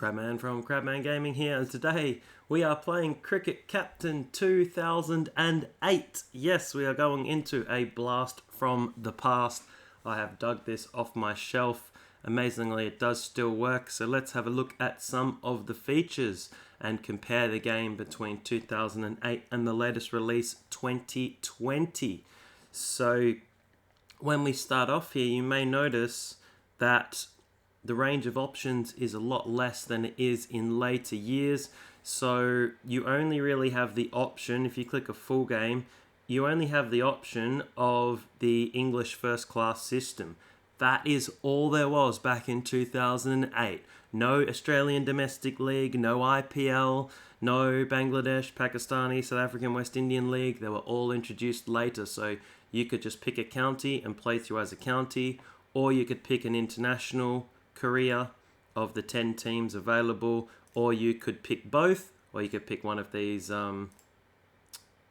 Crabman from Crabman Gaming here, and today we are playing Cricket Captain 2008. Yes, we are going into a blast from the past. I have dug this off my shelf. Amazingly, it does still work, so let's have a look at some of the features and compare the game between 2008 and the latest release, 2020. So, when we start off here, you may notice that the range of options is a lot less than it is in later years. So you only really have the option, if you click a full game, you only have the option of the English first class system. That is all there was back in 2008. No Australian Domestic League, no IPL, no Bangladesh, Pakistani, South African, West Indian League. They were all introduced later. So you could just pick a county and play through as a county, or you could pick an international career of the 10 teams available, or you could pick both, or you could pick one of these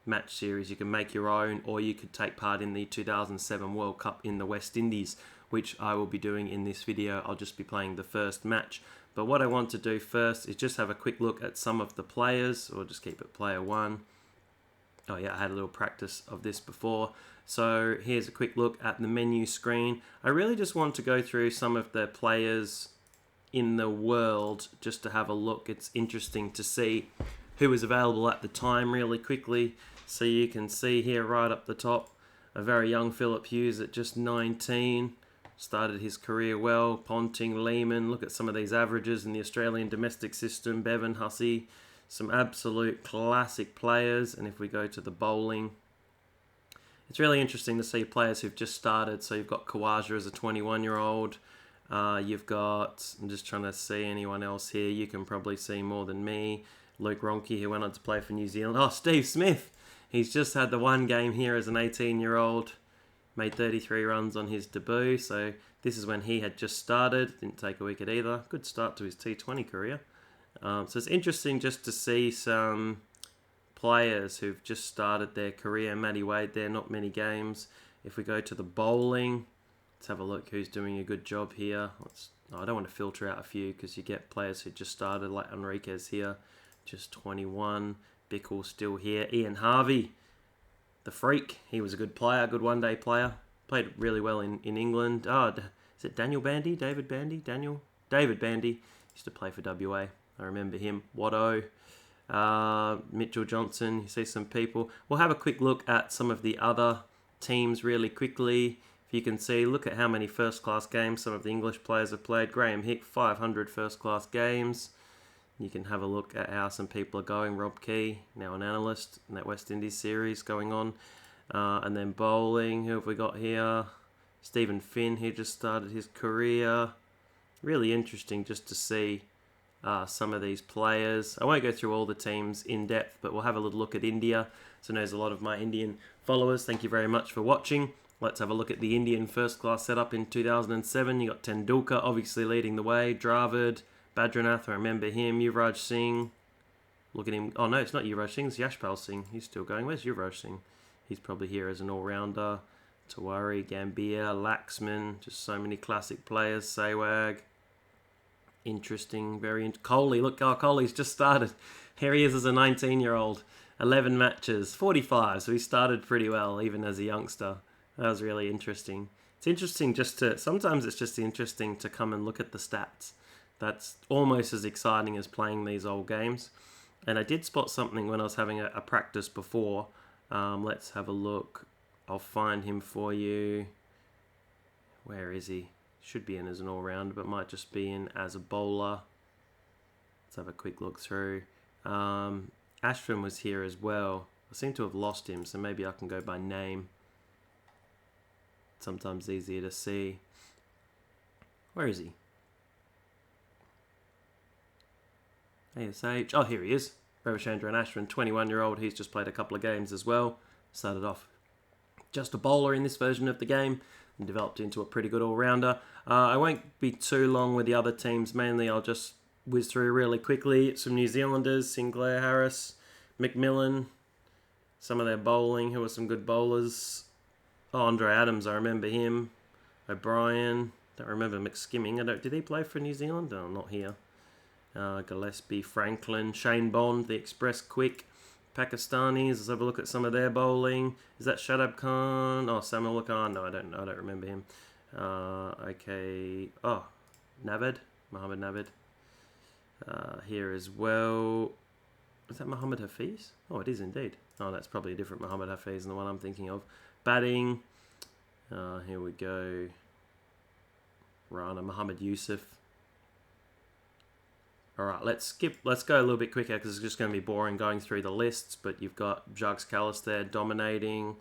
match series. You can make your own, or you could take part in the 2007 World Cup in the West Indies, which I will be doing in this video. I'll just be playing the first match. But what I want to do first is just have a quick look at some of the players, or just keep it player one. Oh yeah, I had a little practice of this before. So here's a quick look at the menu screen. I really just want to go through some of the players in the world just to have a look. It's interesting to see who was available at the time really quickly. So you can see here right up the top, a very young Philip Hughes at just 19. Started his career well. Ponting, Lehmann. Look at some of these averages in the Australian domestic system. Bevan, Hussey. Some absolute classic players. And if we go to the bowling, it's really interesting to see players who've just started. So you've got Khawaja as a 21-year-old. You've got, I'm just trying to see anyone else here. You can probably see more than me. Luke Ronke, who went on to play for New Zealand. Oh, Steve Smith. He's just had the one game here as an 18-year-old. Made 33 runs on his debut. So this is when he had just started. Didn't take a wicket either. Good start to his T20 career. So it's interesting just to see some players who've just started their career. Matty Wade there, not many games. If we go to the bowling, let's have a look who's doing a good job here. I don't want to filter out a few because you get players who just started, like Enriquez here, just 21. Bickle still here. Ian Harvey, the freak. He was a good player, good one-day player. Played really well in England. Oh, is it Daniel Bandy? David Bandy? David Bandy. Used to play for WA. I remember him. Watto. Mitchell Johnson. You see some people. We'll have a quick look at some of the other teams really quickly. If you can see, look at how many first-class games some of the English players have played. Graham Hick, 500 first-class games. You can have a look at how some people are going. Rob Key, now an analyst in that West Indies series going on. And then bowling, who have we got here? Stephen Finn, he just started his career. Really interesting just to see some of these players. I won't go through all the teams in depth, but we'll have a little look at India. So there's a lot of my Indian followers. Thank you very much for watching. Let's have a look at the Indian first class setup in 2007. You got Tendulkar obviously leading the way. Dravid, Badranath, I remember him. Yuvraj Singh. Look at him. Oh no, it's not Yuvraj Singh, it's Yashpal Singh. He's still going. Where's Yuvraj Singh? He's probably here as an all-rounder. Tawari, Gambier, Laxman. Just so many classic players. Sehwag. Interesting, Kohli, look, Kohli's just started. Here he is as a 19-year-old. 11 matches, 45, so he started pretty well, even as a youngster. That was really interesting. It's interesting sometimes it's just interesting to come and look at the stats. That's almost as exciting as playing these old games. And I did spot something when I was having a practice before. Let's have a look. I'll find him for you. Where is he? Should be in as an all-rounder, but might just be in as a bowler. Let's have a quick look through. Ashwin was here as well. I seem to have lost him, so maybe I can go by name. Sometimes easier to see. Where is he? ASH. Oh, here he is. Ravichandran Ashwin, 21-year-old. He's just played a couple of games as well. Started off just a bowler in this version of the game and developed into a pretty good all-rounder. I won't be too long with the other teams. Mainly, I'll just whiz through really quickly. Some New Zealanders, Sinclair Harris, McMillan, some of their bowling, who were some good bowlers. Oh, Andre Adams, I remember him. O'Brien, don't remember McSkimming. Did he play for New Zealand? No, not here. Gillespie, Franklin, Shane Bond, the Express Quick. Pakistanis, let's have a look at some of their bowling. Is that Shadab Khan? Oh, Samuel Khan. No, I don't remember him. Okay. Oh, Navid, Mohammed Navid. Here as well. Is that Muhammad Hafiz? Oh, it is indeed. Oh, that's probably a different Muhammad Hafiz than the one I'm thinking of. Batting. Here we go. Rana Muhammad Yusuf. Alright, let's go a little bit quicker because it's just going to be boring going through the lists. But you've got Jugs Callis there dominating.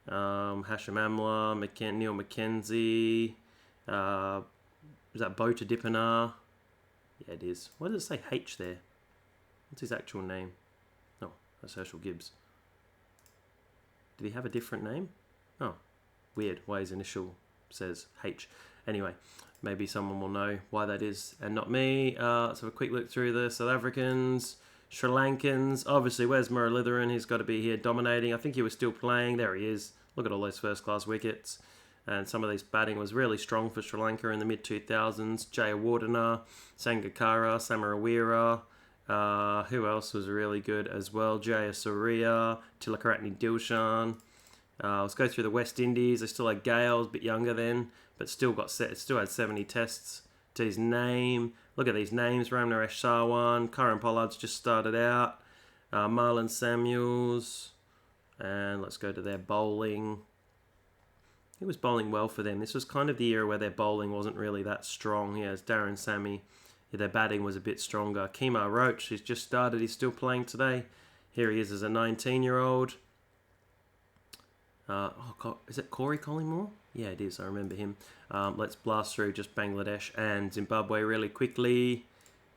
Hashim Amla, Neil McKenzie. Is that Bota Dipanar? Yeah, it is. Why does it say H there? What's his actual name? Oh, that's Herschel Gibbs. Did he have a different name? Oh, weird. Why his initial says H. Anyway, maybe someone will know why that is and not me. Let's have a quick look through the South Africans, Sri Lankans. Obviously, where's Muralitharan? He's got to be here dominating. I think he was still playing. There he is. Look at all those first-class wickets. And some of this batting was really strong for Sri Lanka in the mid-2000s. Jaya Wardena, Sangakkara, Samarawira. Who else was really good as well? Jaya Surya, Tilakaratne Dilshan. Let's go through the West Indies. They still had Gale, a bit younger then, but still had 70 tests to his name. Look at these names: Ramnaresh Sarwan, Karan Pollard's just started out, Marlon Samuels, and let's go to their bowling. He was bowling well for them. This was kind of the era where their bowling wasn't really that strong. Yeah, it's Darren Sammy. Yeah, their batting was a bit stronger. Kemar Roach, he's just started. He's still playing today. Here he is as a 19-year-old. Is it Corey Collingmore? Yeah, it is. I remember him. Let's blast through just Bangladesh and Zimbabwe really quickly.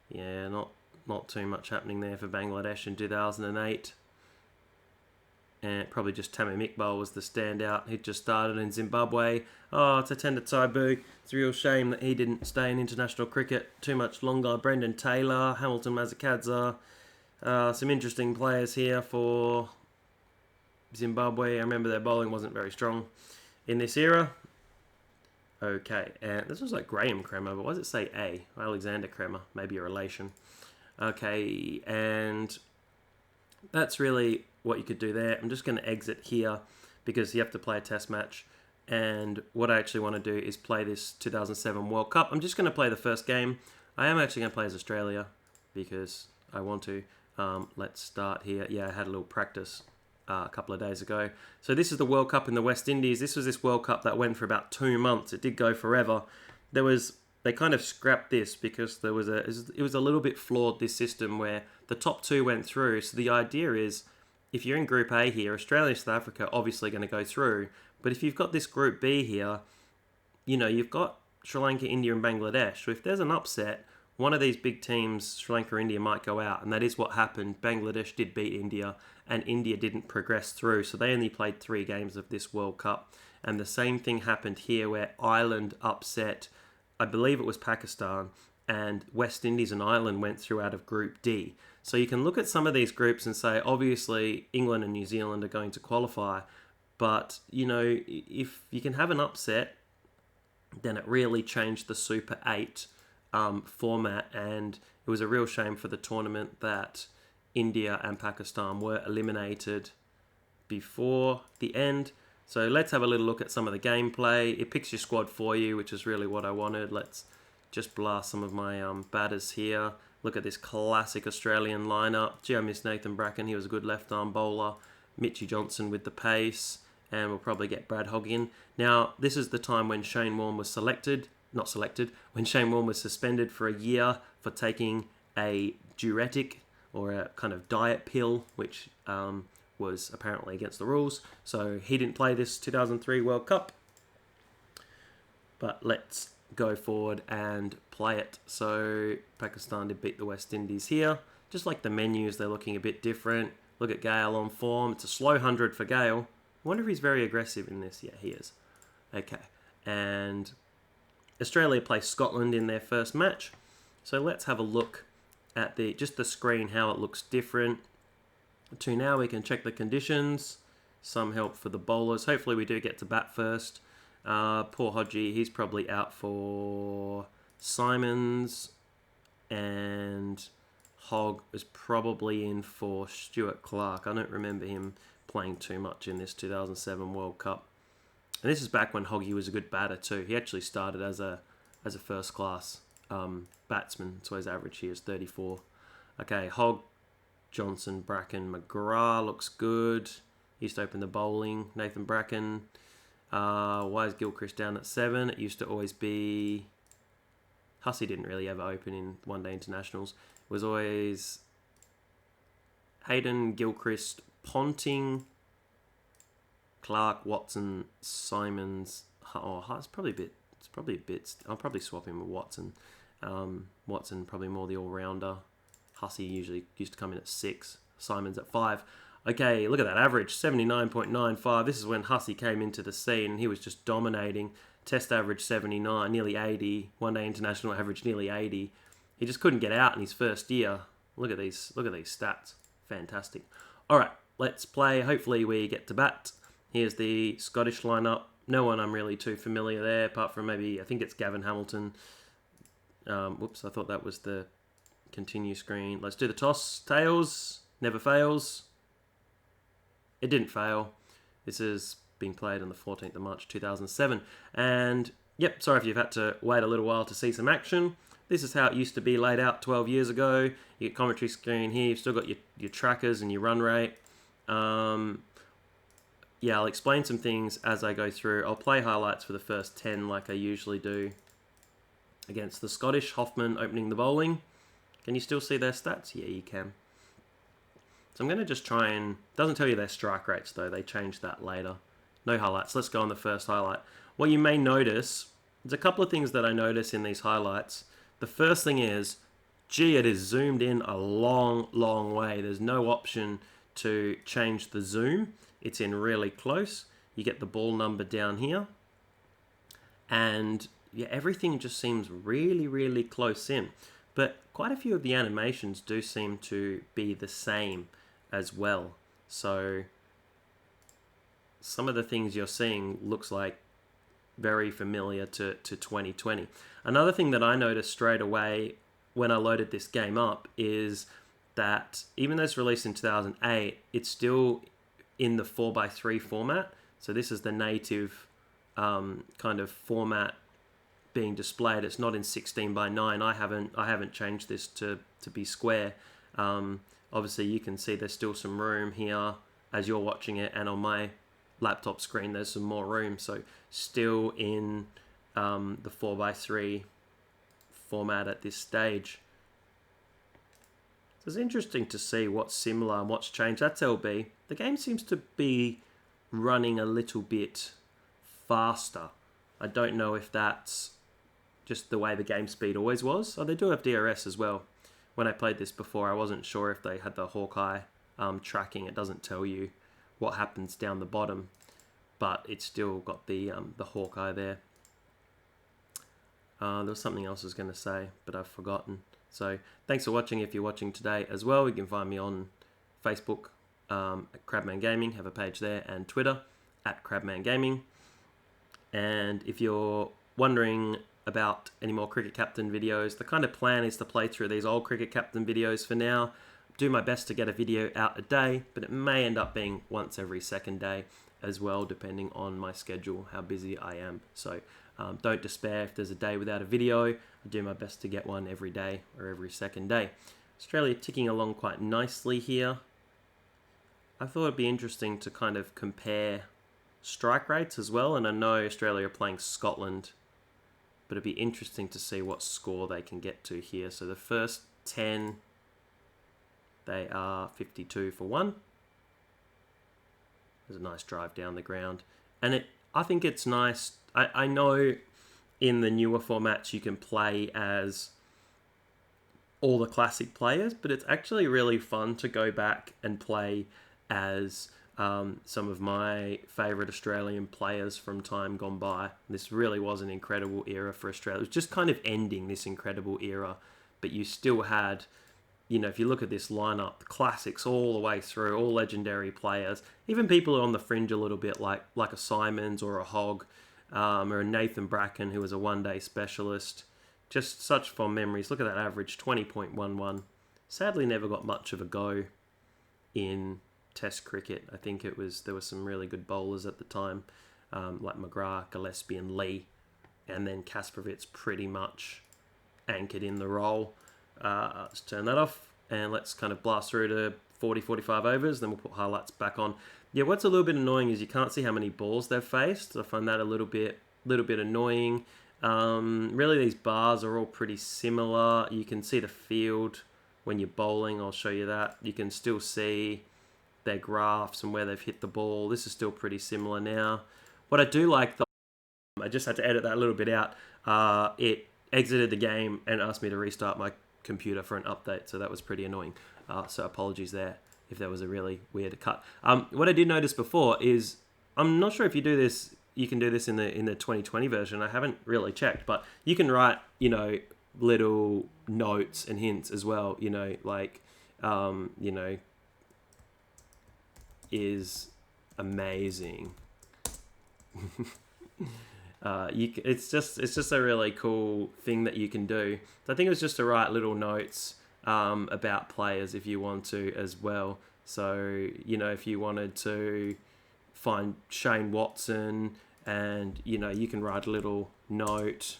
Yeah, not too much happening there for Bangladesh in 2008. And probably just Tamim Iqbal was the standout. He'd just started in Zimbabwe. Oh, it's a Tender Taibu. It's a real shame that he didn't stay in international cricket too much longer. Brendan Taylor, Hamilton Mazakadza. Some interesting players here for Zimbabwe. I remember their bowling wasn't very strong in this era. Okay, and this was like Graham Kremer, but why does it say A? Alexander Kremer, maybe a relation. Okay, and that's really what you could do there. I'm just going to exit here because you have to play a test match. And what I actually want to do is play this 2007 World Cup. I'm just going to play the first game. I am actually going to play as Australia because I want to. Let's start here. Yeah, I had a little practice a couple of days ago. So this is the World Cup in the West Indies. This was this World Cup that went for about 2 months. It did go forever. They kind of scrapped this because it was a little bit flawed, this system where the top 2 went through. So the idea is, if you're in Group A here, Australia, South Africa obviously going to go through. But if you've got this Group B here, you've got Sri Lanka, India and Bangladesh. So if there's an upset, one of these big teams, Sri Lanka or India, might go out. And that is what happened. Bangladesh did beat India and India didn't progress through. So they only played 3 games of this World Cup. And the same thing happened here where Ireland upset, I believe it was Pakistan, and West Indies and Ireland went through out of Group D. So you can look at some of these groups and say, obviously, England and New Zealand are going to qualify. But, if you can have an upset, then it really changed the Super 8 format. And it was a real shame for the tournament that India and Pakistan were eliminated before the end. So let's have a little look at some of the gameplay. It picks your squad for you, which is really what I wanted. Let's just blast some of my batters here. Look at this classic Australian lineup. Gee, I miss Nathan Bracken. He was a good left-arm bowler. Mitchie Johnson with the pace. And we'll probably get Brad Hogg in. Now, this is the time when Shane Warne was when Shane Warne was suspended for a year for taking a diuretic or a kind of diet pill, which was apparently against the rules. So he didn't play this 2003 World Cup. But let's go forward and play it. So Pakistan did beat the West Indies here. Just like the menus, they're looking a bit different. Look at Gale on form. It's a slow 100 for Gale. I wonder if he's very aggressive in this. Yeah, he is. Okay. And Australia play Scotland in their first match. So let's have a look at the screen, how it looks different. To now we can check the conditions. Some help for the bowlers. Hopefully we do get to bat first. Poor Hodgie, he's probably out for Simons. and Hogg was probably in for Stuart Clark. I don't remember him playing too much in this 2007 World Cup. And this is back when Hoggy was a good batter too. He actually started as a first class batsman, so his average here is 34. Okay, Hogg, Johnson, Bracken, McGrath looks good. He used to open the bowling. Nathan Bracken. Why is Gilchrist down at 7? It used to always be... Hussey didn't really ever open in one-day internationals. It was always Hayden, Gilchrist, Ponting, Clark, Watson, Simons. Oh, it's probably a bit. I'll probably swap him with Watson. Watson probably more the all-rounder. Hussey usually used to come in at 6. Simons at 5. Okay, look at that average, 79.95. This is when Hussey came into the scene and he was just dominating. Test average 79, nearly 80. One-day international average nearly 80. He just couldn't get out in his first year. Look at these stats. Fantastic. All right, let's play. Hopefully we get to bat. Here's the Scottish lineup. No one I'm really too familiar there, apart from maybe, I think it's Gavin Hamilton. Whoops, I thought that was the continue screen. Let's do the toss. Tails, never fails. It didn't fail. This is being played on the 14th of March 2007. And, yep, sorry if you've had to wait a little while to see some action. This is how it used to be laid out 12 years ago. You get commentary screen here. You've still got your trackers and your run rate. Yeah, I'll explain some things as I go through. I'll play highlights for the first 10 like I usually do against the Scottish. Hoffman opening the bowling. Can you still see their stats? Yeah, you can. So I'm going to just try and... Doesn't tell you their strike rates though. They changed that later. No highlights. Let's go on the first highlight. What you may notice... There's a couple of things that I notice in these highlights. The first thing is... Gee, it is zoomed in a long, long way. There's no option to change the zoom. It's in really close. You get the ball number down here. And yeah, everything just seems really, really close in. But quite a few of the animations do seem to be the same as well. So some of the things you're seeing looks like very familiar to 2020. Another thing that I noticed straight away when I loaded this game up is that even though it's released in 2008, it's still in the 4:3 format. So this is the native kind of format being displayed. It's not in 16:9. I haven't changed this to be square. Obviously you can see there's still some room here as you're watching it, and on my laptop screen there's some more room. So still in the 4:3 format at this stage. So it's interesting to see what's similar and what's changed. That's LB. The game seems to be running a little bit faster. I don't know if that's just the way the game speed always was. Oh, they do have DRS as well. When I played this before, I wasn't sure if they had the Hawkeye tracking. It doesn't tell you what happens down the bottom, but it's still got the Hawkeye there. There was something else I was going to say, but I've forgotten. So thanks for watching. If you're watching today as well, you can find me on Facebook at Crabman Gaming, have a page there, and Twitter at Crabman Gaming. And if you're wondering about any more Cricket Captain videos, the kind of plan is to play through these old Cricket Captain videos for now. Do my best to get a video out a day, but it may end up being once every second day as well, depending on my schedule, how busy I am. So don't despair if there's a day without a video. I do my best to get one every day or every second day. Australia ticking along quite nicely here. I thought it'd be interesting to kind of compare strike rates as well, and I know Australia are playing Scotland, but it'd be interesting to see what score they can get to here. So the first 10, they are 52 for 1. There's a nice drive down the ground, and I think it's nice. I know in the newer formats you can play as all the classic players, but it's actually really fun to go back and play as some of my favourite Australian players from time gone by. This really was an incredible era for Australia. It was just kind of ending this incredible era, but you still had, you know, if you look at this lineup, the classics all the way through, all legendary players, even people who are on the fringe a little bit, like a Simons or a Hogg, or a Nathan Bracken, who was a one-day specialist. Just such fond memories. Look at that average, 20.11. Sadly, never got much of a go in Test cricket. I think there were some really good bowlers at the time, like McGrath, Gillespie, and Lee, and then Kasparovitz pretty much anchored in the role. Let's turn that off and let's kind of blast through to 40, 45 overs. Then we'll put highlights back on. Yeah, what's a little bit annoying is you can't see how many balls they've faced. I find that a little bit annoying. Really, these bars are all pretty similar. You can see the field when you're bowling. I'll show you that. You can still see their graphs and where they've hit the ball. This is still pretty similar now. What I do like, though, I just had to edit that a little bit out. It exited the game and asked me to restart my computer for an update, so that was pretty annoying. So apologies there if there was a really weird cut. What I did notice before is, I'm not sure if you do this, you can do this in the 2020 version. I haven't really checked, but you can write, little notes and hints as well, like, is amazing. It's just a really cool thing that you can do. So I think it was just to write little notes about players if you want to as well. So if you wanted to find Shane Watson, and you can write a little note.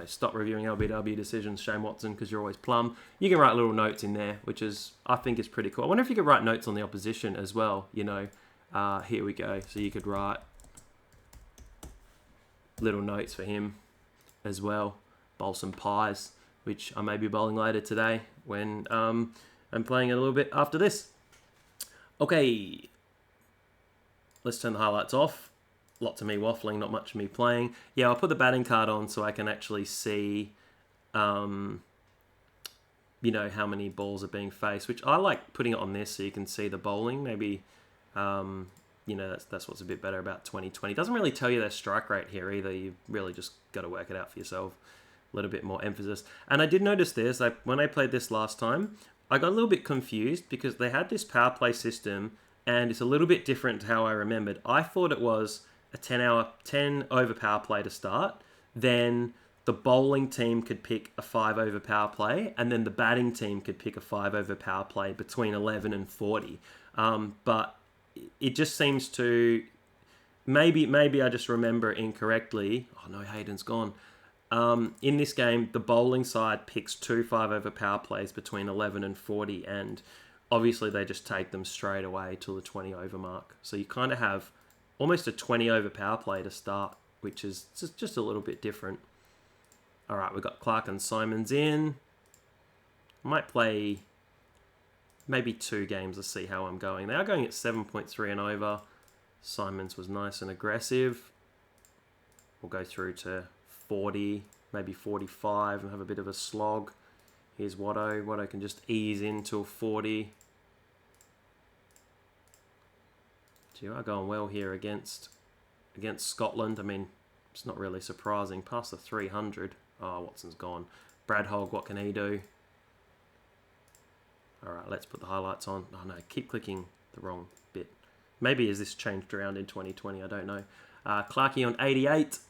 Stop reviewing LBW decisions, Shane Watson, because you're always plum. You can write little notes in there, which I think is pretty cool. I wonder if you could write notes on the opposition as well. Here we go. So you could write little notes for him as well. Bowl some pies, which I may be bowling later today when I'm playing it a little bit after this. Okay, let's turn the highlights off. Lots of me waffling, not much of me playing. Yeah, I'll put the batting card on so I can actually see, how many balls are being faced, which I like putting it on this so you can see the bowling. Maybe, that's what's a bit better about 2020. It doesn't really tell you their strike rate here either. You've really just got to work it out for yourself. A little bit more emphasis. And I did notice this, when I played this last time, I got a little bit confused because they had this power play system and it's a little bit different to how I remembered. I thought it was a 10 over power play to start, then the bowling team could pick a 5 over power play, and then the batting team could pick a 5 over power play between 11 and 40. But it just seems to, maybe I just remember incorrectly. Oh no, Hayden's gone. In this game, the bowling side picks 2 5 over power plays between 11 and 40, and obviously they just take them straight away till the 20 over mark. So you kind of have almost a 20 over power play to start, which is just a little bit different. All right, we've got Clark and Simons in. I might play maybe 2 games to see how I'm going. They are going at 7.3 and over. Simons was nice and aggressive. We'll go through to 40, maybe 45 and have a bit of a slog. Here's Watto. Watto can just ease in till 40. You are going well here against Scotland. I mean, it's not really surprising. Past the 300. Oh, Watson's gone. Brad Hogg, what can he do? All right, let's put the highlights on. Oh no, keep clicking the wrong bit. Maybe has this changed around in 2020? I don't know. Clarkey on 88.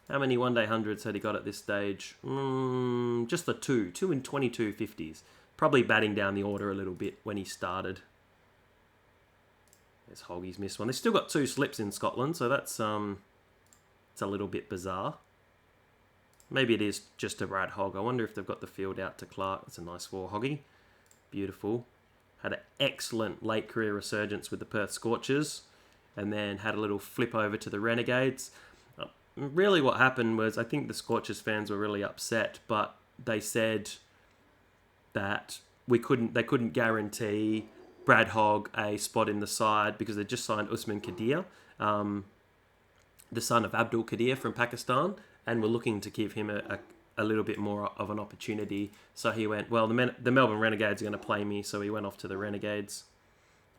How many one-day hundreds had he got at this stage? Just the 2 in 22 50s. Probably batting down the order a little bit when he started. There's Hoggy's missed one. They've still got 2 slips in Scotland, so that's it's a little bit bizarre. Maybe it is just a Brad Hogg. I wonder if they've got the field out to Clark. That's a nice 4 Hoggy. Beautiful. Had an excellent late career resurgence with the Perth Scorchers, and then had a little flip over to the Renegades. Really what happened was, I think the Scorchers fans were really upset, but they said that they couldn't guarantee Brad Hogg a spot in the side because they just signed Usman Qadir, the son of Abdul Qadir from Pakistan, and were looking to give him a little bit more of an opportunity. So he went, well, the Melbourne Renegades are going to play me, so he went off to the Renegades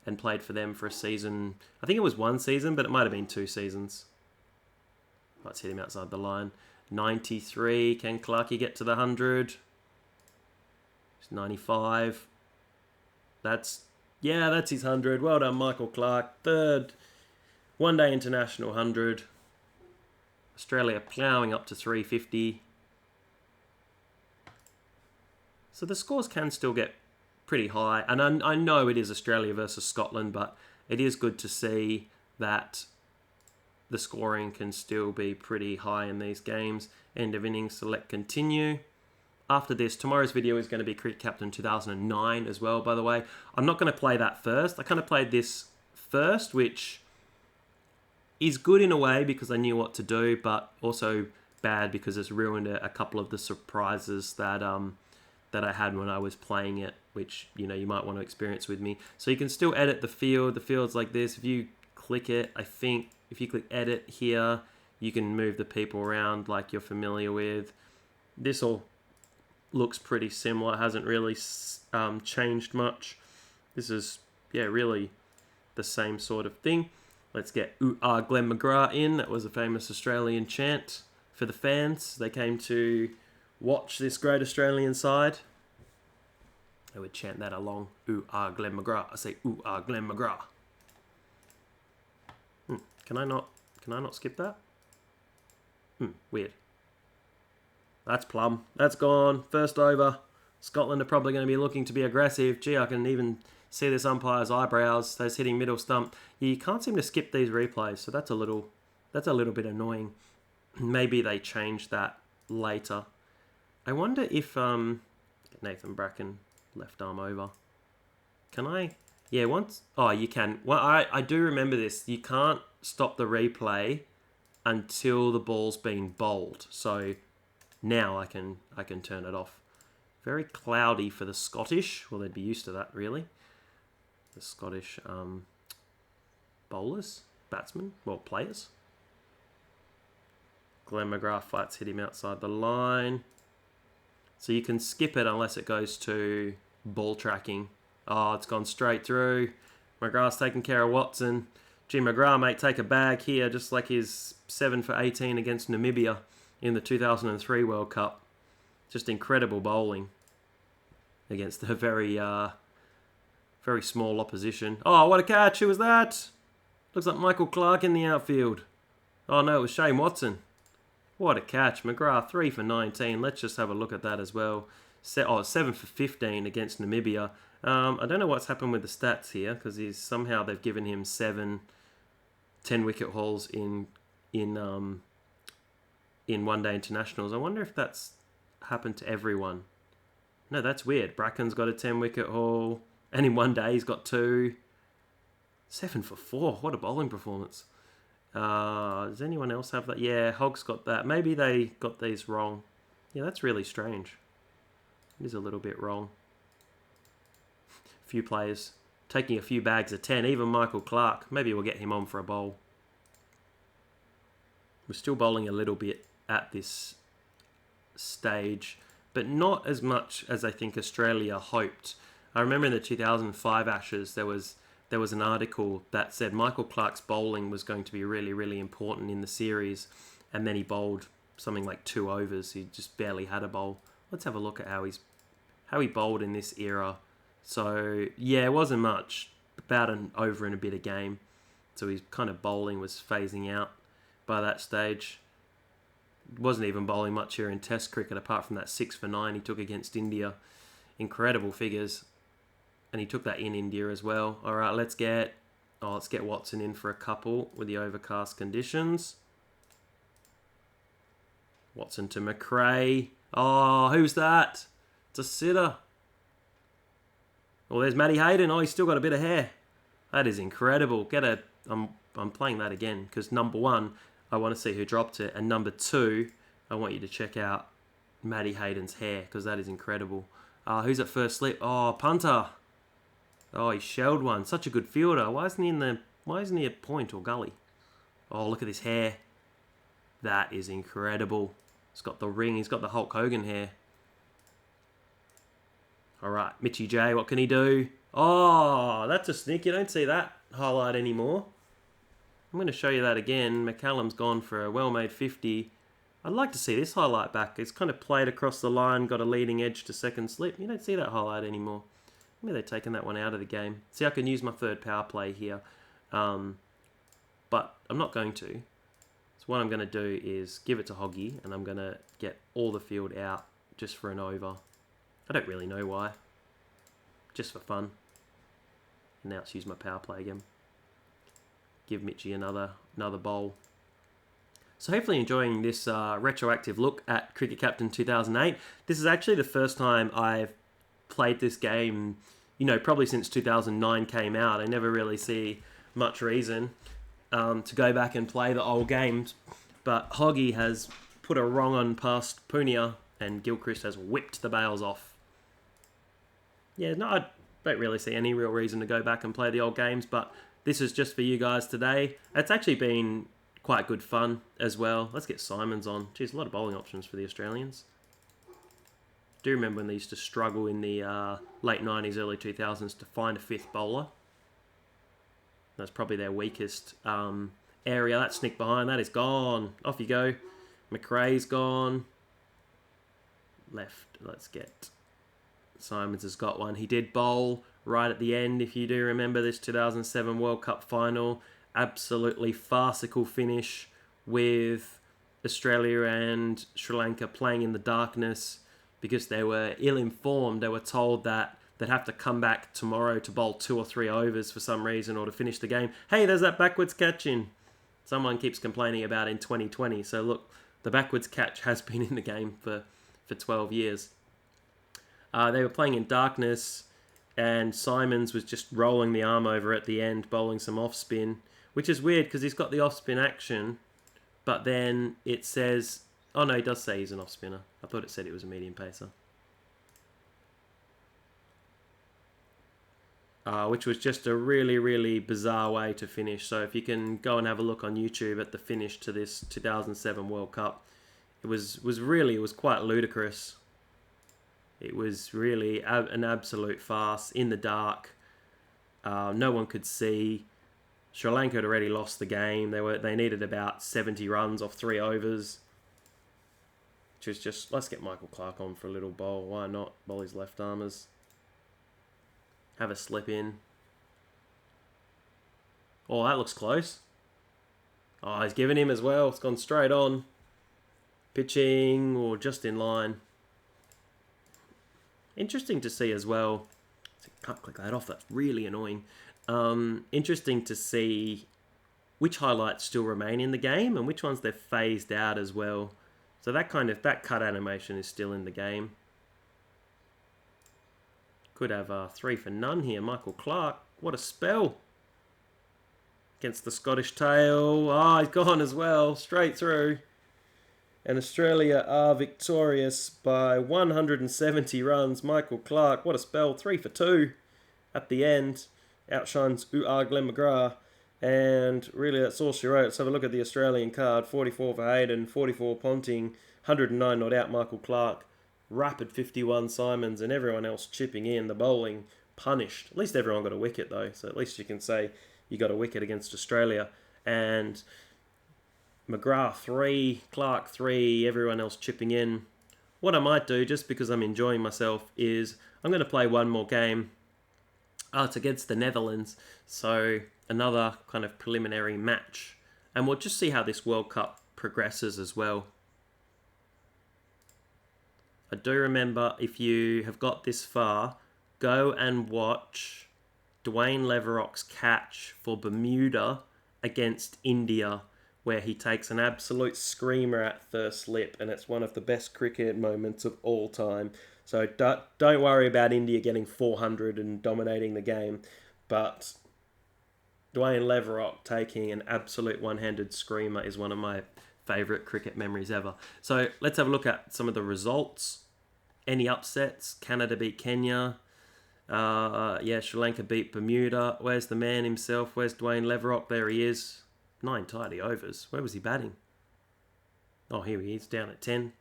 and played for them for a season. I think it was 1 season, but it might have been 2 seasons. Let's hit him outside the line. 93, can Clarkey get to the 100? It's 95. That's his 100. Well done, Michael Clark. Third One Day International 100. Australia ploughing up to 350. So the scores can still get pretty high. And I know it is Australia versus Scotland, but it is good to see that the scoring can still be pretty high in these games. End of innings, select continue. After this, tomorrow's video is going to be Cricket Captain 2009 as well, by the way. I'm not going to play that first. I kind of played this first, which is good in a way because I knew what to do, but also bad because it's ruined a couple of the surprises that that I had when I was playing it, which, you know, you might want to experience with me. So you can still edit the field. The field's like this. If you click it, I think if you click edit here, you can move the people around like you're familiar with. This all looks pretty similar. It hasn't really changed much. This is, yeah, really the same sort of thing. Let's get Ooh Ah Glenn McGrath in. That was a famous Australian chant for the fans. They came to watch this great Australian side. They would chant that along. Ooh Ah Glenn McGrath. I say Ooh Ah Glenn McGrath. Can I not skip that? Weird. That's plum. That's gone. First over. Scotland are probably going to be looking to be aggressive. Gee, I can even see this umpire's eyebrows. Those hitting middle stump. You can't seem to skip these replays, so that's a little bit annoying. Maybe they change that later. I wonder if Nathan Bracken left arm over. Can I? Yeah, once. Oh, you can. Well, I do remember this. You can't stop the replay until the ball's been bowled. So now I can turn it off. Very cloudy for the Scottish. Well, they'd be used to that, really. The Scottish bowlers, batsmen, well, players. Glenn McGrath fights hit him outside the line. So you can skip it unless it goes to ball tracking. Oh, it's gone straight through. McGrath's taking care of Watson. Gee, McGrath, mate, take a bag here, just like his 7 for 18 against Namibia in the 2003 World Cup. Just incredible bowling against a very small opposition. Oh, what a catch. Who was that? Looks like Michael Clarke in the outfield. Oh, no, it was Shane Watson. What a catch. McGrath, 3 for 19. Let's just have a look at that as well. 7 for 15 against Namibia. I don't know what's happened with the stats here because somehow they've given him 7 10-wicket hauls in one-day internationals. I wonder if that's happened to everyone. No, that's weird. Bracken's got a 10-wicket haul, and in one day he's got 2. 7 for 4. What a bowling performance. Does anyone else have that? Yeah, Hogg's got that. Maybe they got these wrong. Yeah, that's really strange. It is a little bit wrong. A few players taking a few bags of 10. Even Michael Clarke. Maybe we'll get him on for a bowl. We're still bowling a little bit at this stage, but not as much as I think Australia hoped. I remember in the 2005 Ashes, there was an article that said Michael Clarke's bowling was going to be really, really important in the series, and then he bowled something like 2 overs. He just barely had a bowl. Let's have a look at how he bowled in this era. So yeah, it wasn't much, about an over and a bit a game. So his kind of bowling was phasing out by that stage. Wasn't even bowling much here in Test cricket apart from that 6 for 9 he took against India. Incredible figures. And he took that in India as well. All right, let's get Watson in for a couple with the overcast conditions. Watson to McRae. Oh, who's that? It's a sitter. Oh, there's Matty Hayden. Oh, he's still got a bit of hair. That is incredible. I'm playing that again because number 1, I want to see who dropped it, and number 2, I want you to check out Matty Hayden's hair because that is incredible. Who's at first slip? Oh, punter. Oh, he shelled one. Such a good fielder. Why isn't he at point or gully? Oh, look at his hair. That is incredible. He's got the ring. He's got the Hulk Hogan hair. All right, Mitchie J, what can he do? Oh, that's a snick. You don't see that highlight anymore. I'm going to show you that again. McCallum's gone for a well-made 50. I'd like to see this highlight back. It's kind of played across the line, got a leading edge to second slip. You don't see that highlight anymore. Maybe they've taken that one out of the game. See, I can use my third power play here. but I'm not going to. So what I'm going to do is give it to Hoggy, and I'm going to get all the field out just for an over. I don't really know why. Just for fun. And now let's use my power play again. Give Mitchie another bowl. So hopefully enjoying this retroactive look at Cricket Captain 2008. This is actually the first time I've played this game, you know, probably since 2009 came out. I never really see much reason to go back and play the old games. But Hoggy has put a wrong on past Punia, and Gilchrist has whipped the bails off. Yeah, no, I don't really see any real reason to go back and play the old games, but this is just for you guys today. It's actually been quite good fun as well. Let's get Simons on. Geez, a lot of bowling options for the Australians. Do remember when they used to struggle in the late 90s, early 2000s to find a fifth bowler. That's probably their weakest area. That snick behind, that is gone. Off you go. McRae's gone. Left, let's get... Simons has got one. He did bowl right at the end, if you do remember this 2007 World Cup final. Absolutely farcical finish with Australia and Sri Lanka playing in the darkness because they were ill-informed. They were told that they'd have to come back tomorrow to bowl 2 or 3 overs for some reason or to finish the game. Hey, there's that backwards catch in. Someone keeps complaining about in 2020. So look, the backwards catch has been in the game for 12 years. They were playing in darkness, and Simons was just rolling the arm over at the end, bowling some off-spin, which is weird because he's got the off-spin action, but then it says... Oh no, it does say he's an off-spinner. I thought it said it was a medium pacer. Which was just a really, really bizarre way to finish. So if you can go and have a look on YouTube at the finish to this 2007 World Cup, it was quite ludicrous. It was really an absolute farce in the dark. No one could see. Sri Lanka had already lost the game. They needed about 70 runs off 3 overs. Which was just, let's get Michael Clarke on for a little bowl. Why not? Bowl his left armers. Have a slip in. Oh, that looks close. Oh, he's given him as well. It's gone straight on. Pitching or just in line. Interesting to see as well. Can't click that off. That's really annoying. Interesting to see which highlights still remain in the game and which ones they've phased out as well. So that cut animation is still in the game. Could have 3 for none here. Michael Clarke. What a spell. Against the Scottish tail. Ah, he's gone as well. Straight through. And Australia are victorious by 170 runs. Michael Clarke, what a spell. 3 for 2 at the end. Outshines Glenn McGrath. And really, that's all she wrote. Let's have a look at the Australian card. 44 for Hayden, 44 Ponting, 109 not out Michael Clarke. Rapid 51 Simons, and everyone else chipping in. The bowling punished. At least everyone got a wicket, though. So at least you can say you got a wicket against Australia. And... McGrath 3, Clarke 3, everyone else chipping in. What I might do, just because I'm enjoying myself, is I'm going to play one more game. It's against the Netherlands, so another kind of preliminary match. And we'll just see how this World Cup progresses as well. I do remember, if you have got this far, go and watch Dwayne Leverock's catch for Bermuda against India, where he takes an absolute screamer at first slip, and it's one of the best cricket moments of all time. So don't worry about India getting 400 and dominating the game, but Dwayne Leverock taking an absolute one-handed screamer is one of my favourite cricket memories ever. So let's have a look at some of the results. Any upsets? Canada beat Kenya. Sri Lanka beat Bermuda. Where's the man himself? Where's Dwayne Leverock? There he is. 9 tidy overs. Where was he batting? Oh, here he is, down at 10.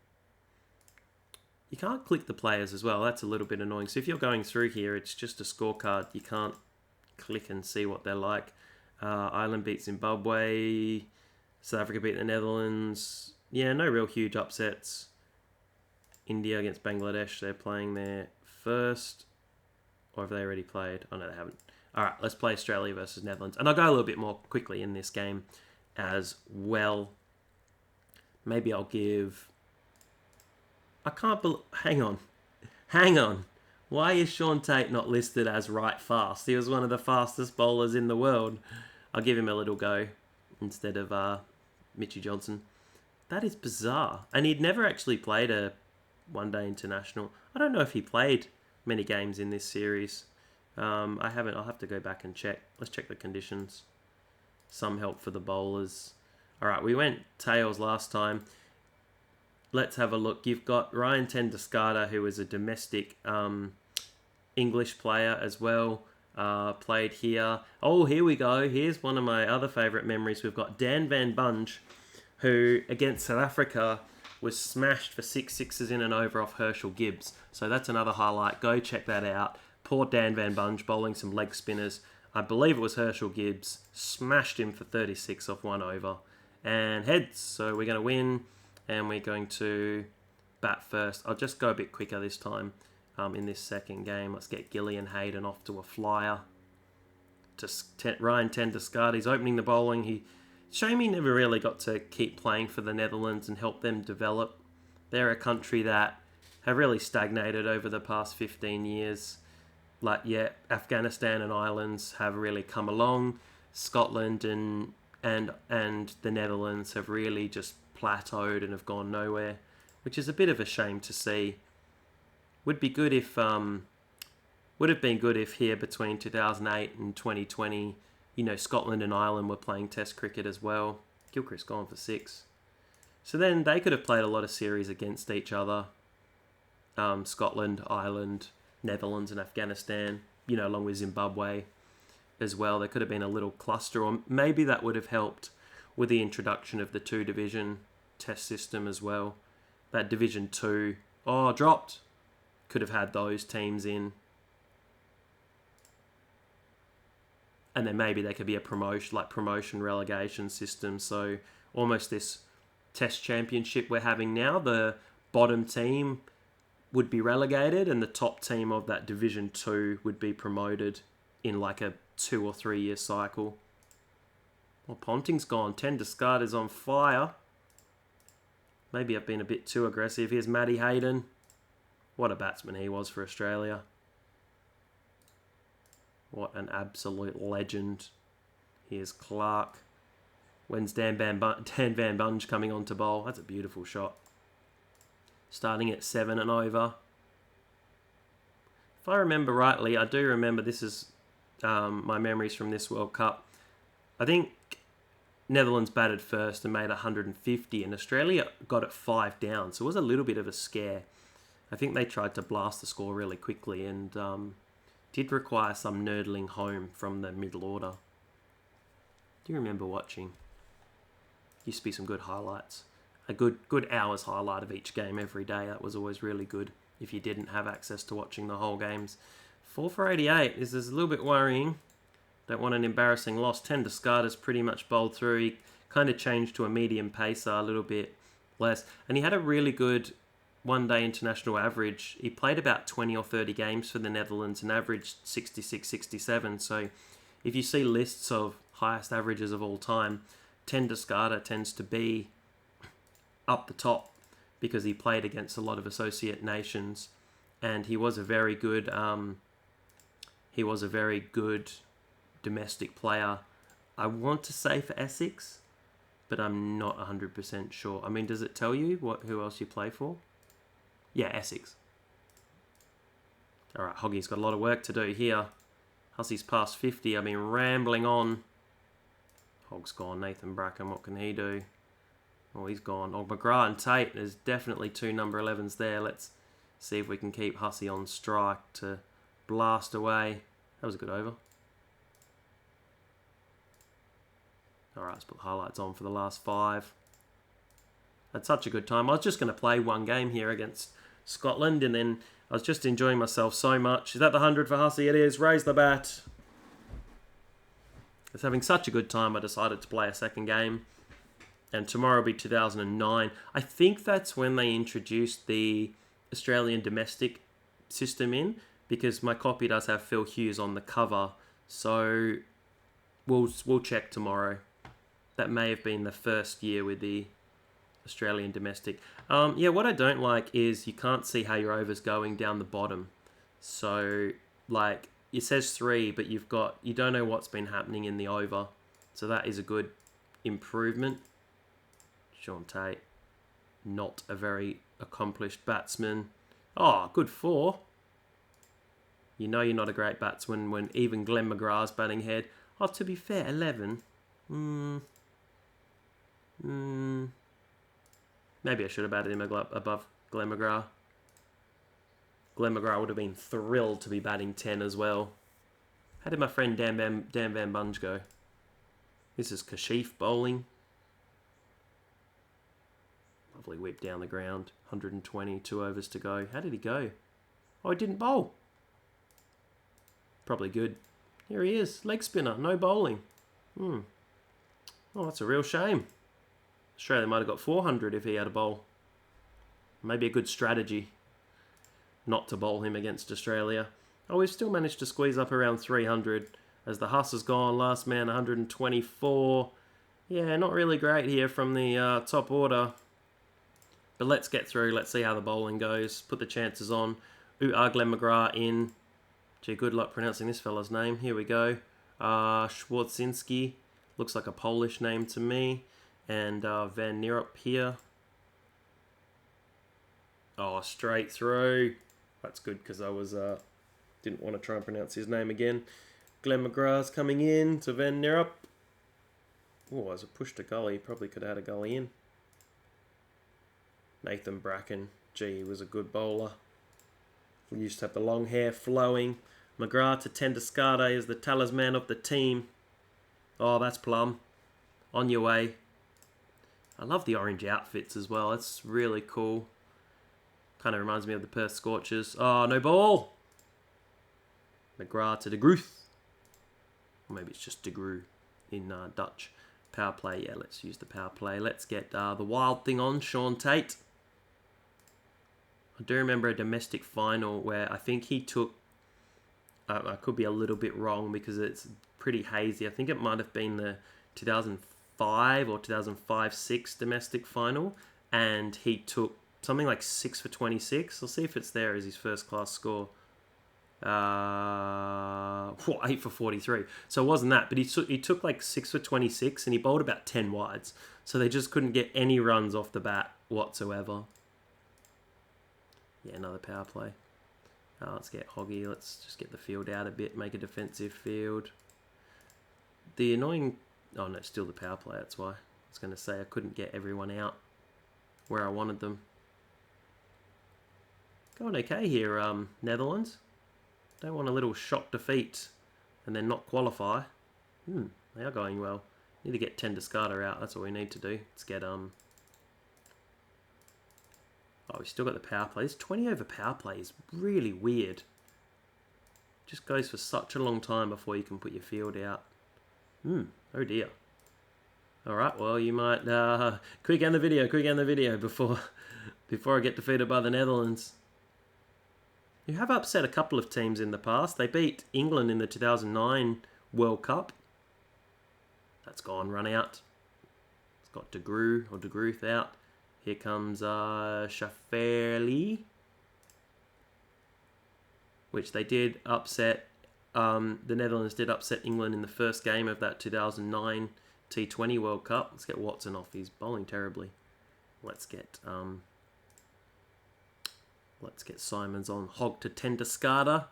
You can't click the players as well. That's a little bit annoying. So if you're going through here, it's just a scorecard. You can't click and see what they're like. Ireland beat Zimbabwe. South Africa beat the Netherlands. Yeah, no real huge upsets. India against Bangladesh. They're playing there first. Or have they already played? Oh, no, they haven't. All right, let's play Australia versus Netherlands. And I'll go a little bit more quickly in this game as well. Maybe I'll give... I can't believe... Hang on. Why is Shaun Tate not listed as right fast? He was one of the fastest bowlers in the world. I'll give him a little go instead of Mitchie Johnson. That is bizarre. And he'd never actually played a one-day international. I don't know if he played many games in this series. I haven't. I'll have to go back and check. Let's check the conditions. Some help for the bowlers. All right, we went tails last time. Let's have a look. You've got Ryan Tenduskarter, who is a domestic English player as well. Played here. Oh, here we go. Here's one of my other favourite memories. We've got Dan Van Bunge, who against South Africa was smashed for 6 sixes in and over off Herschel Gibbs. So that's another highlight. Go check that out. Poor Dan Van Bunge bowling some leg spinners. I believe it was Herschel Gibbs. Smashed him for 36 off 1 over. And heads. So we're going to win. And we're going to bat first. I'll just go a bit quicker this time in this second game. Let's get Gillian Hayden off to a flyer. Ryan Tenduskarter, he's opening the bowling. Shame he never really got to keep playing for the Netherlands and help them develop. They're a country that have really stagnated over the past 15 years. Like, yeah, Afghanistan and Islands have really come along. Scotland and the Netherlands have really just plateaued and have gone nowhere, which is a bit of a shame to see. Would have been good if here between 2008 and 2020, Scotland and Ireland were playing Test cricket as well. Gilchrist gone for 6. So then they could have played a lot of series against each other. Scotland, Ireland, Netherlands and Afghanistan, along with Zimbabwe as well. There could have been a little cluster, or maybe that would have helped with the introduction of the 2-division test system as well. That Division 2, dropped. Could have had those teams in. And then maybe there could be a promotion relegation system. So almost this test championship we're having now, the bottom team would be relegated and the top team of that Division 2 would be promoted in like a 2 or 3 year cycle. Well, Ponting's gone. Tenduskarter's on fire. Maybe I've been a bit too aggressive. Here's Matty Hayden. What a batsman he was for Australia. What an absolute legend. Here's Clark. When's Dan Van Bunge coming on to bowl? That's a beautiful shot. Starting at 7 and over. If I remember rightly, I do remember this is my memories from this World Cup. I think Netherlands batted first and made 150 and Australia got it 5 down. So it was a little bit of a scare. I think they tried to blast the score really quickly and did require some nerdling home from the middle order. Do you remember watching? Used to be some good highlights. A good hour's highlight of each game every day. That was always really good if you didn't have access to watching the whole games. 4 for 88 is a little bit worrying. Don't want an embarrassing loss. Tenduskarter's pretty much bowled through. He kind of changed to a medium pacer a little bit less. And he had a really good one-day international average. He played about 20 or 30 games for the Netherlands and averaged 66, 67. So if you see lists of highest averages of all time, Tenduskarter tends to be up the top because he played against a lot of associate nations and he was a very good domestic player. I want to say for Essex, but I'm not 100% sure. I mean, does it tell you who else you play for? Yeah, Essex. All right, Hoggy's got a lot of work to do here. Hussey's past 50. I've been rambling on. Hog's gone. Nathan Bracken, what can he do? Oh, he's gone. Oh, McGrath and Tate. There's definitely 2 number 11s there. Let's see if we can keep Hussey on strike to blast away. That was a good over. All right, let's put the highlights on for the last 5. Had such a good time. I was just going to play one game here against Scotland, and then I was just enjoying myself so much. Is that the 100 for Hussey? It is. Raise the bat. I was having such a good time, I decided to play a second game. And tomorrow will be 2009. I think that's when they introduced the Australian domestic system in, because my copy does have Phil Hughes on the cover. So we'll check tomorrow. That may have been the first year with the Australian domestic. Yeah, what I don't like is you can't see how your over's going down the bottom. So, like, it says 3, but you don't know what's been happening in the over. So that is a good improvement. Shaun Tait, not a very accomplished batsman. Oh, good 4. You know you're not a great batsman when even Glenn McGrath's batting head. Oh, to be fair, 11. Maybe I should have batted him above Glenn McGrath. Glenn McGrath would have been thrilled to be batting 10 as well. How did my friend Dan Van Bunge go? This is Kashif bowling. Lovely whip down the ground. 120, 2 overs to go. How did he go? Oh, he didn't bowl. Probably good. Here he is. Leg spinner. No bowling. Oh, that's a real shame. Australia might have got 400 if he had a bowl. Maybe a good strategy not to bowl him against Australia. Oh, we've still managed to squeeze up around 300 as the Huss has gone. Last man 124. Yeah, not really great here from the top order. But let's get through. Let's see how the bowling goes. Put the chances on. Glenn McGrath in. Gee, good luck pronouncing this fella's name. Here we go. Schwarzinski. Looks like a Polish name to me. And Van Nierop here. Oh, straight through. That's good because I was didn't want to try and pronounce his name again. Glenn McGrath's coming in to Van Nierop. Oh, as a push to gully, probably could have had a gully in. Nathan Bracken. Gee, he was a good bowler. We used to have the long hair flowing. McGrath to Tenduscade is the talisman of the team. Oh, that's plum. On your way. I love the orange outfits as well. It's really cool. Kind of reminds me of the Perth Scorchers. Oh, no ball. McGrath to De Groot. Or maybe it's just De Groot in Dutch. Power play. Yeah, let's use the power play. Let's get the wild thing on. Shaun Tait. I do remember a domestic final where I think he took... I could be a little bit wrong because it's pretty hazy. I think it might have been the 2005 or 2005-06 domestic final. And he took something like 6 for 26. I'll see if it's there as his first class score. 8 for 43. So it wasn't that, but he took like 6 for 26 and he bowled about 10 wides. So they just couldn't get any runs off the bat whatsoever. Yeah, another power play. Let's get Hoggy. Let's just get the field out a bit, make a defensive field. The annoying... Oh no, still the power play, that's why. I was going to say I couldn't get everyone out where I wanted them. Going okay here, Netherlands. Don't want a little shock defeat and then not qualify. They are going well. Need to get Tenduscade out, that's what we need to do. Let's get... Oh, we still got the power play. This 20 over power play is really weird. Just goes for such a long time before you can put your field out. Oh dear. Alright, well you might quick end the video before I get defeated by the Netherlands. You have upset a couple of teams in the past. They beat England in the 2009 World Cup. That's gone, run out. It's got De Groot out. Here comes Shafferly, which they did upset. The Netherlands did upset England in the first game of that 2009 T20 World Cup. Let's get Watson off. He's bowling terribly. Let's get Simons on. Hogg to Tenduscade.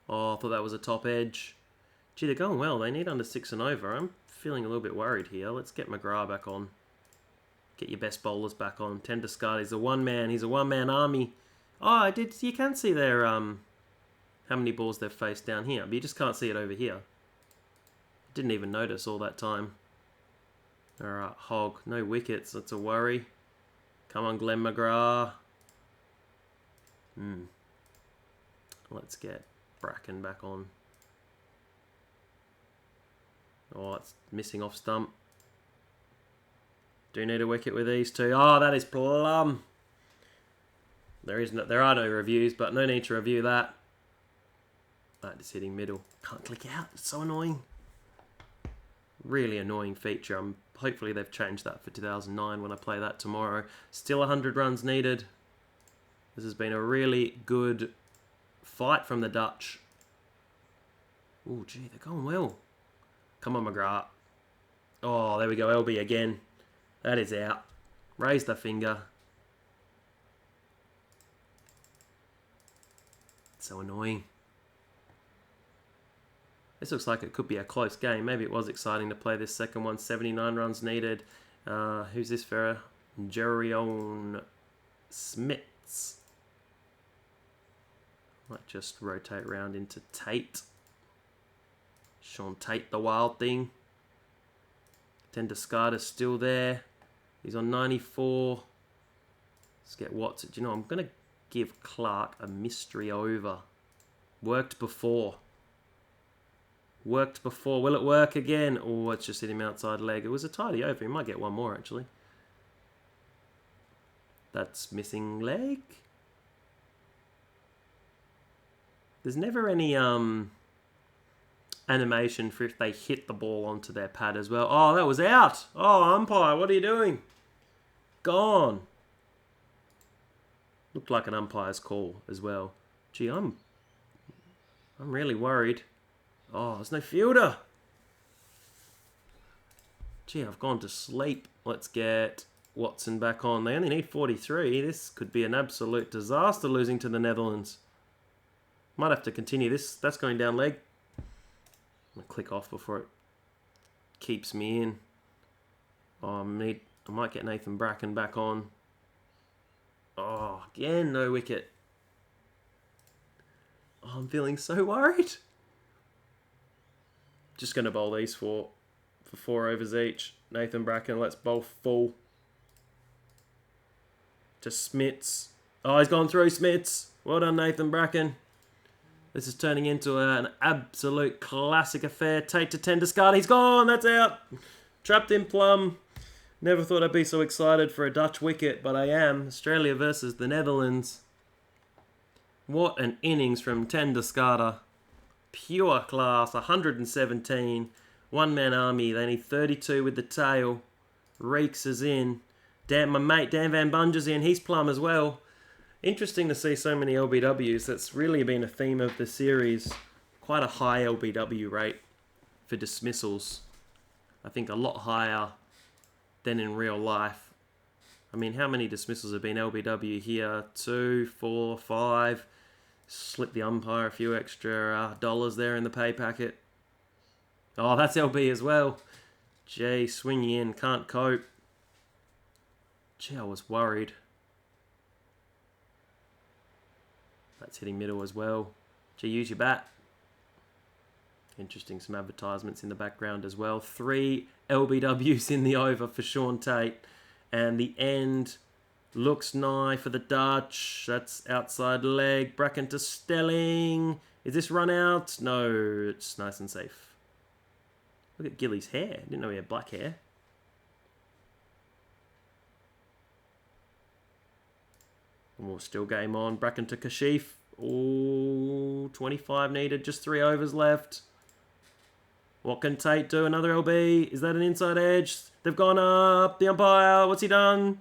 Oh, I thought that was a top edge. Gee, they're going well. They need under 6 and over. I'm feeling a little bit worried here. Let's get McGrath back on. Get your best bowlers back on. Tenduscade is a one-man. He's a one-man army. Oh, you can see their how many balls they've faced down here, but you just can't see it over here. Didn't even notice all that time. Alright, Hogg. No wickets. That's a worry. Come on, Glenn McGrath. Let's get Bracken back on. Oh, it's missing off stump. Do need a wicket with these two. Oh, that is plum. There are no reviews, but no need to review that. That is hitting middle. Can't click out. It's so annoying. Really annoying feature. Hopefully they've changed that for 2009 when I play that tomorrow. Still 100 runs needed. This has been a really good fight from the Dutch. Oh, gee, they're going well. Come on, McGrath. Oh, there we go. LB again. That is out. Raise the finger. So annoying. This looks like it could be a close game. Maybe it was exciting to play this second one. 79 runs needed. Who's this fella? Jerion Smits. Might just rotate round into Tate. Sean Tate, the wild thing. Tendescarta's still there. He's on 94. Let's get Watson. Do you know, I'm going to give Clark a mystery over. Worked before. Worked before. Will it work again? Oh, it's just hit him outside leg. It was a tidy over. He might get one more, actually. That's missing leg. There's never any animation for if they hit the ball onto their pad as well. Oh, that was out. Oh, umpire, what are you doing? Gone. Looked like an umpire's call as well. Gee, I'm really worried. Oh, there's no fielder. Gee, I've gone to sleep. Let's get Watson back on. They only need 43. This could be an absolute disaster losing to the Netherlands. Might have to continue this. That's going down leg. I'm going to click off before it keeps me in. Oh, I might get Nathan Bracken back on. Oh, again, no wicket. Oh, I'm feeling so worried. Just going to bowl these for 4 overs each. Nathan Bracken, let's bowl full. To Smits. Oh, he's gone through Smits. Well done, Nathan Bracken. This is turning into an absolute classic affair. Tate to Tendescarta. He's gone. That's out. Trapped in plum. Never thought I'd be so excited for a Dutch wicket, but I am. Australia versus the Netherlands. What an innings from Tendescarta. Pure class. 117. One-man army. They need 32 with the tail. Reeks is in. My mate Dan Van Bunge's in. He's plum as well. Interesting to see so many LBWs. That's really been a theme of the series. Quite a high LBW rate for dismissals. I think a lot higher than in real life. I mean, how many dismissals have been LBW here? 2, 4, 5. Slip the umpire a few extra dollars there in the pay packet. Oh, that's LB as well. Gee, swing you in. Can't cope. Gee, I was worried. That's hitting middle as well. Gee, use your bat. Interesting, some advertisements in the background as well. 3 LBWs in the over for Sean Tate. And the end looks nigh for the Dutch. That's outside leg. Bracken to Stelling. Is this run out? No, it's nice and safe. Look at Gilly's hair. Didn't know he had black hair. Oh, still game on. Bracken to Kashif. Oh, 25 needed. Just 3 overs left. What can Tate do? Another LB. Is that an inside edge? They've gone up. The umpire. What's he done?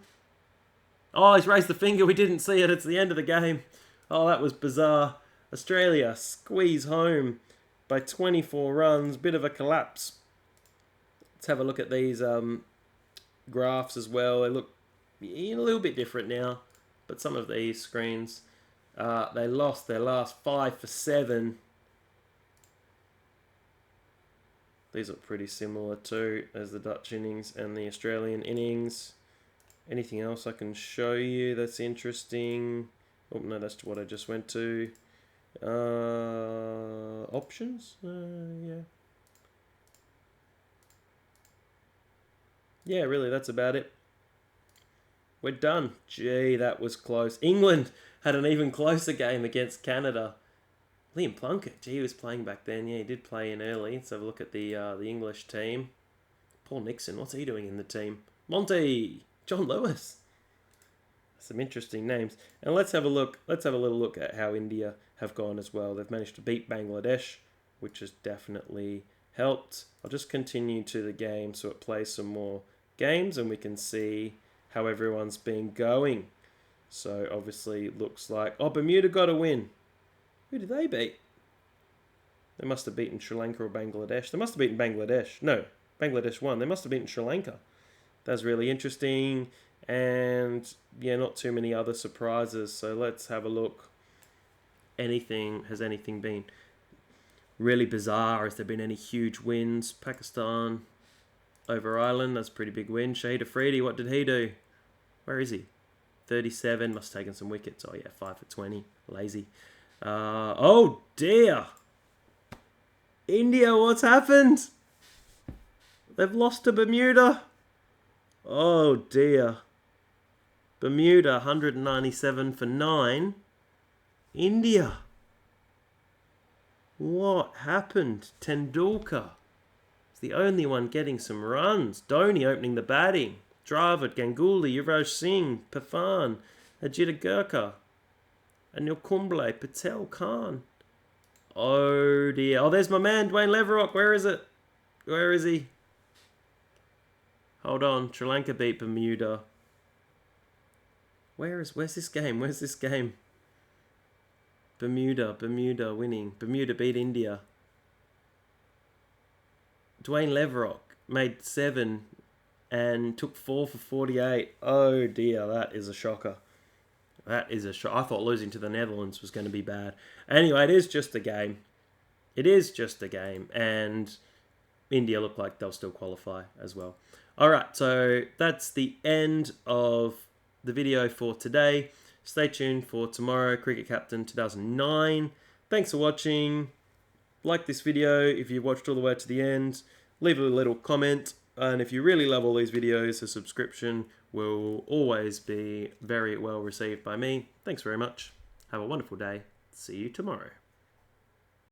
Oh, he's raised the finger. We didn't see it. It's the end of the game. Oh, that was bizarre. Australia squeeze home by 24 runs. Bit of a collapse. Let's have a look at these graphs as well. They look a little bit different now. But some of these screens, they lost their last 5 for 7. These look pretty similar too as the Dutch innings and the Australian innings. Anything else I can show you that's interesting? Oh no, that's what I just went to. Options? Yeah. Yeah, really, that's about it. We're done. Gee, that was close. England had an even closer game against Canada. Liam Plunkett, gee, he was playing back then. Yeah, he did play in early. Let's have a look at the English team. Paul Nixon, what's he doing in the team? Monty! John Lewis. Some interesting names. And let's have a look. Let's have a little look at how India have gone as well. They've managed to beat Bangladesh, which has definitely helped. I'll just continue to the game so it plays some more games and we can see how everyone's been going. So obviously looks like, oh, Bermuda got a win. Who did they beat? They must have beaten Sri Lanka or Bangladesh. They must have beaten Bangladesh. No, Bangladesh won. They must have beaten Sri Lanka. That's really interesting. And yeah, not too many other surprises. So let's have a look. Has anything been really bizarre? Has there been any huge wins? Pakistan over Ireland. That's a pretty big win. Shahid Afridi, what did he do? Where is he? 37. Must have taken some wickets. Oh yeah, 5 for 20. Lazy. Oh dear. India, what's happened? They've lost to Bermuda. Oh dear. Bermuda, 197 for 9. India. What happened? Tendulkar is the only one getting some runs. Dhoni opening the batting. Dravid, Ganguly, Yuvraj Singh, Pathan, Ajita Gurkha, Anil Kumble, Patel Khan. Oh dear. Oh, there's my man, Dwayne Leverock. Where is it? Where is he? Hold on. Sri Lanka beat Bermuda. Where's this game? Where's this game? Bermuda winning. Bermuda beat India. Dwayne Leverock made 7 and took 4 for 48. Oh dear, that is a shocker. That is a shock. I thought losing to the Netherlands was going to be bad. Anyway, it is just a game. It is just a game. And India look like they'll still qualify as well. Alright, so that's the end of the video for today. Stay tuned for tomorrow, Cricket Captain 2009. Thanks for watching. Like this video if you watched all the way to the end. Leave a little comment. And if you really love all these videos, a subscription will always be very well received by me. Thanks very much. Have a wonderful day. See you tomorrow.